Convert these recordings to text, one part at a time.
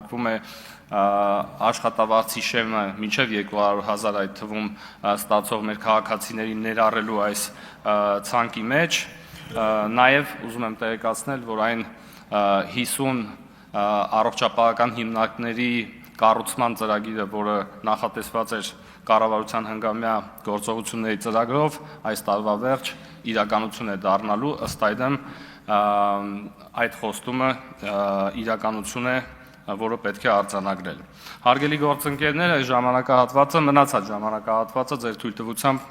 է աշխատավարձի շեմը մինչև 200,000 այդ թվում ստացող մեր քաղաքացիներին ներառելու այս ցանկի մեջ, նաև ուզում եմ տեղեկացնել, որ այն 50 առողջապահական հիմնարկների կառուցման ծրագիրը, որը նախատեսված էր կառավարության հնգամյա գործողությունների ծրագրով, այս տարվա վերջ իրականություն է դառնալու, ըստ այդմ այդ խոստումը իրականություն է, որը պետք է արձանագրել։ Հարգելի գործընկերներ, այս ժամանակահատվածը, մնացած ժամանակահատվածը ձեր թույլտվությամբ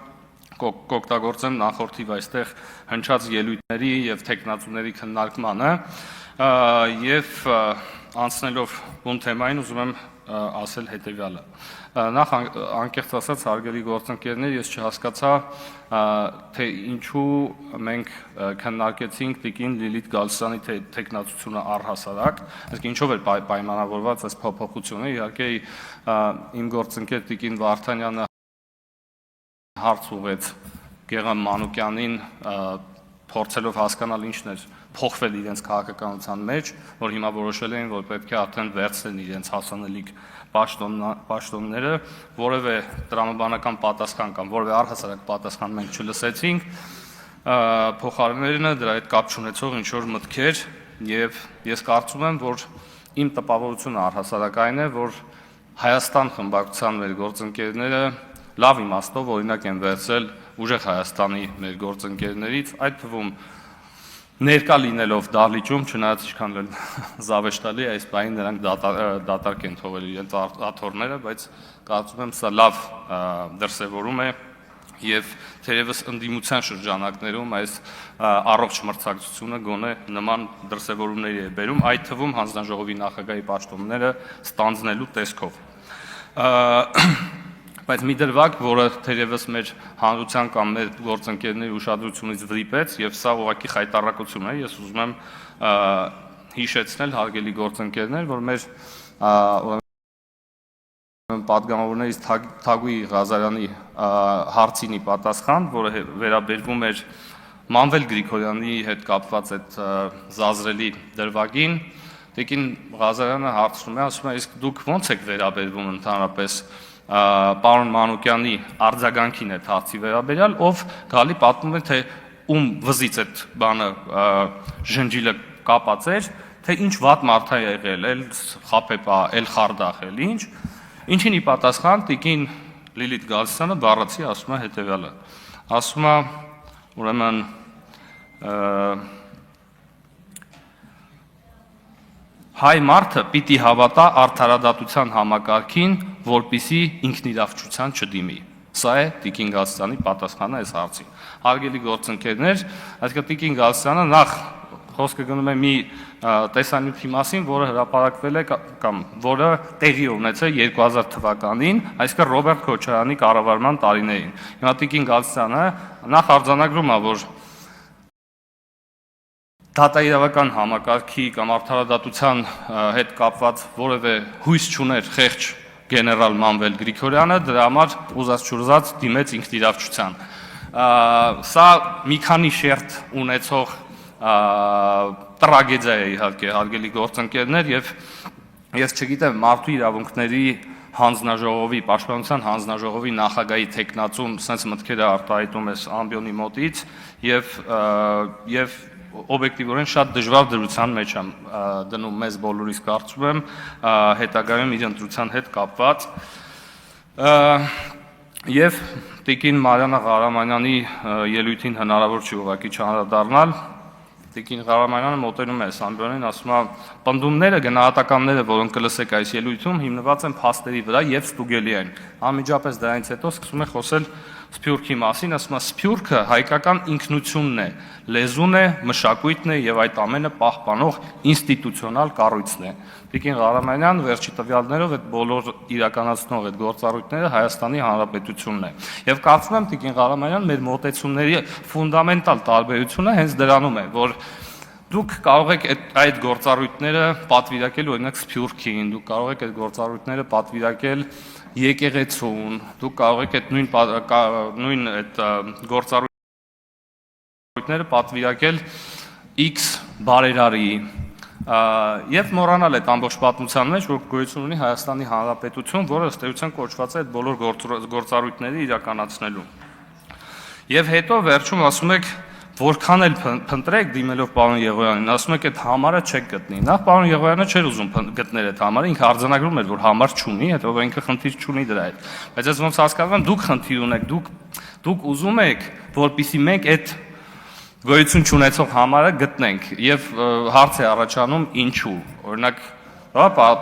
կօգտագործեմ նախորդիվ այստեղ հնչած ելույթների եւ թեկնածուների քննարկմանը եւ անցնելով բուն թեմային ուզում եմ ասել հետեւյալը։ Նախ անկեղծ ասած, հարգելի գործընկերներ, ես չհասկացա, թե ինչու մենք քննարկեցինք Տիկին Լիլիթ Գալստյանի թեկնածությունը առհասարակ, իսկ ինչով էր պայմանավորված այս փոփոխությունը։ Իհարկե իմ գործընկեր Տիկին Վարդանյանը հարց ուղեց Գեղամ Մանուկյանին, փորձելով հասկանալ ինչն էր փոխվել իրենց քաղաքականության մեջ, որ հիմա որոշել էին, որ պետք է արդեն վերցնեն իրենց հասանելիք պաշտոնները, որևէ տրամաբանական պատասխան կամ որևէ առհասարակ պատասխան մենք չլսեցինք, փոխարենը դրա հետ կապ չունեցող ինչ-որ մտքեր, եւ ես կարծում եմ, որ իմ տպավորությունը առհասարակ այն է, որ Հայաստան խմբակցության մեր գործընկերները լավ իմաստով օրինակ են վերցրել ուժեղ Հայաստանի մեր գործընկերներից, այդ թվում ներկա լինելով դահլիճում, չնայած ինչքան էլ զավեշտալի այս բանի նրանք դատարկ են թողել իրենց աթոռները, բայց կարծում եմ սա լավ դրսևորում է եւ թերևս ընդդիմության շրջանակներում այս առողջ մրցակցությունը գոնե նման դրսևորումների է բերում, այդ թվում հանձնաժողովի նախագահի պաշտոնները ստանձնելու տեսքով։ Բայց մի դրվագ, որը թերևս մեր հանրության կամ մեր գործընկերների ուշադրությունից վրիպեց, եւ սա ուղղակի խայտառակություն է, ես ուզում եմ հիշեցնել, հարգելի գործընկերներ, որ մեր պատգամավորներից Թագուհի Ղազարյանի հարցինի պատասխան, որը վերաբերվում էր Մանվել Գրիգորյանի հետ կապված այդ զազրելի դրվագին, Տիկին Ղազարյանը հարցնում է, ասում է, իսկ դուք ո՞նց եք վերաբերվում ընդհանրապես պարոն Մանուկյանի արձագանքին այդ հարցի վերաբերյալ, ով գալի պատմում է, թե ում վզից այդ բանը ժնջիլը կապած էր, թե ինչ վատ մարդ է եղել, էլ խապեպա, էլ խարդախ, էլ ինչ, ինչին ի պատասխան Տիկին Լիլիթ Գալստյանը բառացի ասում է հետևյալը, ասում է, ուրեմն հայ մարդը պիտի հավատա արդարադատության համակարգին, որպիսի ինքնիրավչության չդիմի։ Սա է Տիկին Գալստյանի պատասխանը այս հարցին։ Հարգելի գործընկերներ, այսինքն Տիկին Գալստյանը նախ խոսքը գնում է մի տեսանյութի մասին, որը հրապարակվել է կամ որը տեղի ունեցել 2000 թվականին, այսինքն Ռոբերտ Քոչարյանի կառավարման տարիներին։ Հիմա Տիկին Գալստյանը նախ արձանագրում է, որ դատաիրավական համակարգի կամ արդարադատության հետ կապված որևէ հույս չուներ խեղճ գեներալ Մանվել Գրիգորյանը, դրա համար ուզած-չուզած դիմեց ինքնիրավչության։ Սա մի քանի շերտ ունեցող տրագեդիա է իհարկե, հարգելի գործընկերներ, եւ ես չգիտեմ մարդու իրավունքների հանձնաժողովի, պաշտպանության հանձնաժողովի նախագահի թեկնածուն sense մտքեր է արտահայտում այս ամբիոնի մոտից եւ օբյեկտիվորեն շատ դժվար դրության մեջ եմ դնում մեզ բոլորիս, կարծում եմ, հետագայում իր ընտրության հետ կապված։ Եվ Տիկին Մարիաննա Ղարամանյանի ելույթին հնարավոր չի ուղղակի չանդրադառնալ։ Տիկին Ղարամանյանը մոտենում է այս ամբիոնին, ասում է, պնդումները, գնահատականները, որոնք կլսեք այս ելույթում, հիմնված են փաստերի վրա եւ ստուգելի են։ Անմիջապես դրանից հետո սկսում է խոսել Սփյուռքի մասին, ասում է, Սփյուռքը հայկական ինքնությունն է, լեզուն է, մշակույթն է եւ այդ ամենը պահպանող ինստիտուցիոնալ կառույցն է։ Տիկին Ղարամանյան վերջի տվյալներով այդ բոլոր իրականացնող այդ գործառույթները Հայաստանի Հանրապետությունն է։ Եվ կարծում եմ Տիկին Ղարամանյան մեր մոտեցումների ֆունդամենտալ տարբերությունը հենց դրանում է, որ դուք կարող եք այդ գործառույթները պատվիրակել օրինակ Սփյուռքին, դուք կարող եք այդ գործառույթները պատվիրակել եկեղեցուն, դուք կարող եք այդ նույն այդ գործառույթները պատվիրակել X բարերարի, Եվ մոռանալ այդ ամբողջ պատմության մեջ, որ գոյություն ունի Հայաստանի Հանրապետություն, որը ըստ էության կոչված է այդ բոլոր գործառույթները իրականացնելու։ Եւ հետո վերջում ասում եք, որքան էլ փնտրեք դիմելով պարոն Եղոյանին, ասում եք այդ համարը չեք գտնի։ Նախ պարոն Եղոյանը չէր ուզում գտնել այդ համարը, ինքը արձանագրում էր, որ համար չունի, հետո ինքը խնդիր չունի դրա հետ։ Բայց ես ոնց հասկանում եմ, դուք խնդիր ունեք, դուք ուզում եք, որպեսզի մենք այդ գոյություն չունեցող համարը գտնենք եւ հարց է առաջանում ինչու։ Օրինակ,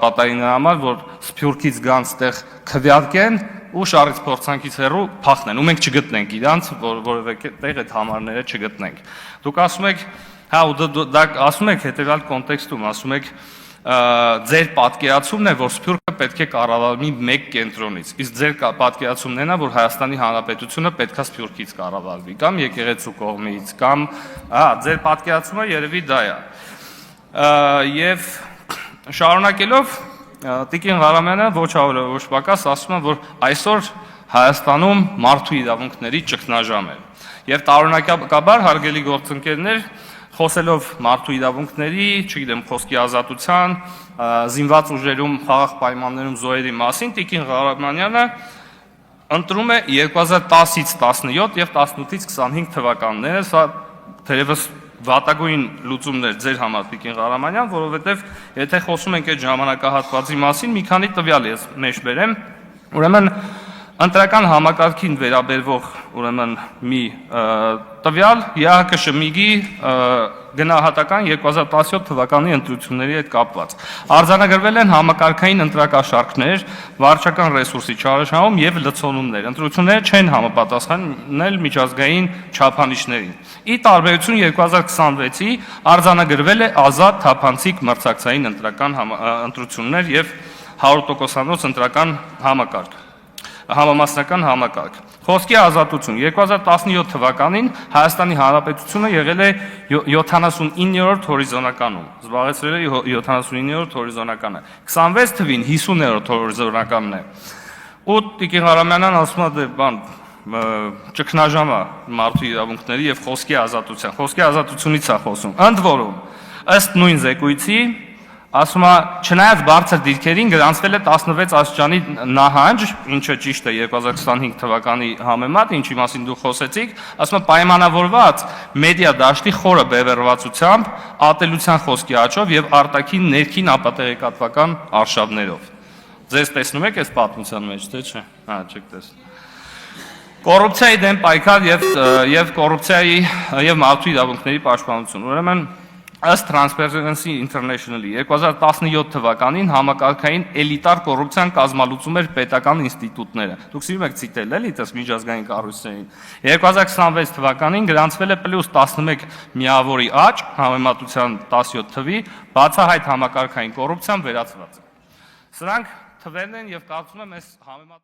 պատահի նրա համար, որ Սփյուռքից գան ստեղ քվյարկեն ու շարից փորձանքից հեռու փախնեն, ու մենք չգտնենք իրանց, որովհետեւ տեղ այդ համարները չգտնենք։ Դուք ասում եք, հա, ու դա ասում եք հետեւյալ կոնտեքստում, ասում եք ձեր պատկերացումն է, որ Սփյուռքը պետք է կառավարվի մեկ կենտրոնից, իսկ ձեր պատկերացումն է, որ Հայաստանի Հանրապետությունը պետքա Սփյուռքից կառավարվի, կամ եկեղեցու կողմից, կամ ձեր պատկերացումը երևի դա է։ Եվ շարունակելով Տիկին Ղարամյանը ոչ ավելի ոչ պակաս ասում է, որ այսօր Հայաստանում մարդու իրավունքների ճգնաժամ է։ Եվ տարօրինակաբար հարգելի գործընկերներ, խոսելով մարդու իրավունքների, չգիտեմ, խոսքի ազատության, զինված ուժերում, խաղաղ պայմաններում զոհերի մասին, Տիկին Ղարամյանը ընտրում է 2010-ից 17 եւ 18-ից 25 թվականները, սա թերևս վատագույն լուծումներ ձեր համար Տիկին Ղարամանյան, որովհետև եթե խոսում ենք այդ ժամանակահատվածի մասին, մի քանի տվյալ ես մեջ բերեմ, ուրեմն ընտրական համակարգին վերաբերվող ուրեմն մի տվյալ ԵԱՀԿ-ՇՄԻԳ-ի գնահատական 2017 թվականի ընտրությունների հետ կապված։ Արձանագրվել են համակարգային ընտրակաշարքներ, վարչական ռեսուրսի չարաշահում եւ լցոնումներ։ Ընտրությունները չեն համապատասխանել միջազգային չափանիշներին։ Ի տարբերություն 2026-ի արձանագրվել է ազատ թափանցիկ մրցակցային ընտրական ընտրություններ եւ 100%-անոց ընտրական համակարգ, համամասնական համակարգ։ Խոսքի ազատություն 2017 թվականին Հայաստանի Հանրապետությունը եղել է 79-րդ հորիզոնականում, զբաղեցրել է 79-րդ հորիզոնականը, 26 թվին 50-րդ հորիզոնականն է։ Ու Տիկին Ղարամյանն ասում է, դե բան ճգնաժամ է մարդու իրավունքների եւ խոսքի ազատության։ Խոսքի ազատությունից է խոսում։ Ընդ որում, ըստ նույն զեկույցի, ասում է, չնայած բարձր դիրքերին գրանցվել է 16 աստիճանի նահանջ, ինչը ճիշտ է 2025 թվականի համեմատ, ինչի մասին դուք խոսեցիք, ասում է պայմանավորված մեդիա դաշտի խորը բևեռվածությամբ, ատելության խոսքի աճով եւ արտաքին ներքին ապատեղեկատվական արշավներով։ Ձեզ տեսնում եք այս պատմության մեջ, թե չէ։ Հա, չեք տեսնում։ Կոռուպցիայի դեմ պայքար եւ կոռուպցիայի եւ մարդու իրավունքների պաշտպանություն։ Ուրեմն ըստ Transparency International-ի 2017 թվականին համակարգային էլիտար կոռուպցիան կազմալուծում էր պետական ինստիտուտները։ Դուք սիրում եք ցիտել, էլի, դες միջազգային կառույցներին։ 2026 թվականին գրանցվել է +11 միավորի աճ համեմատության 17 թվի, բացահայտ համակարգային կոռուպցիան վերացված է։ Սրանք թվերն են եւ կարծում եմ այս համեմատ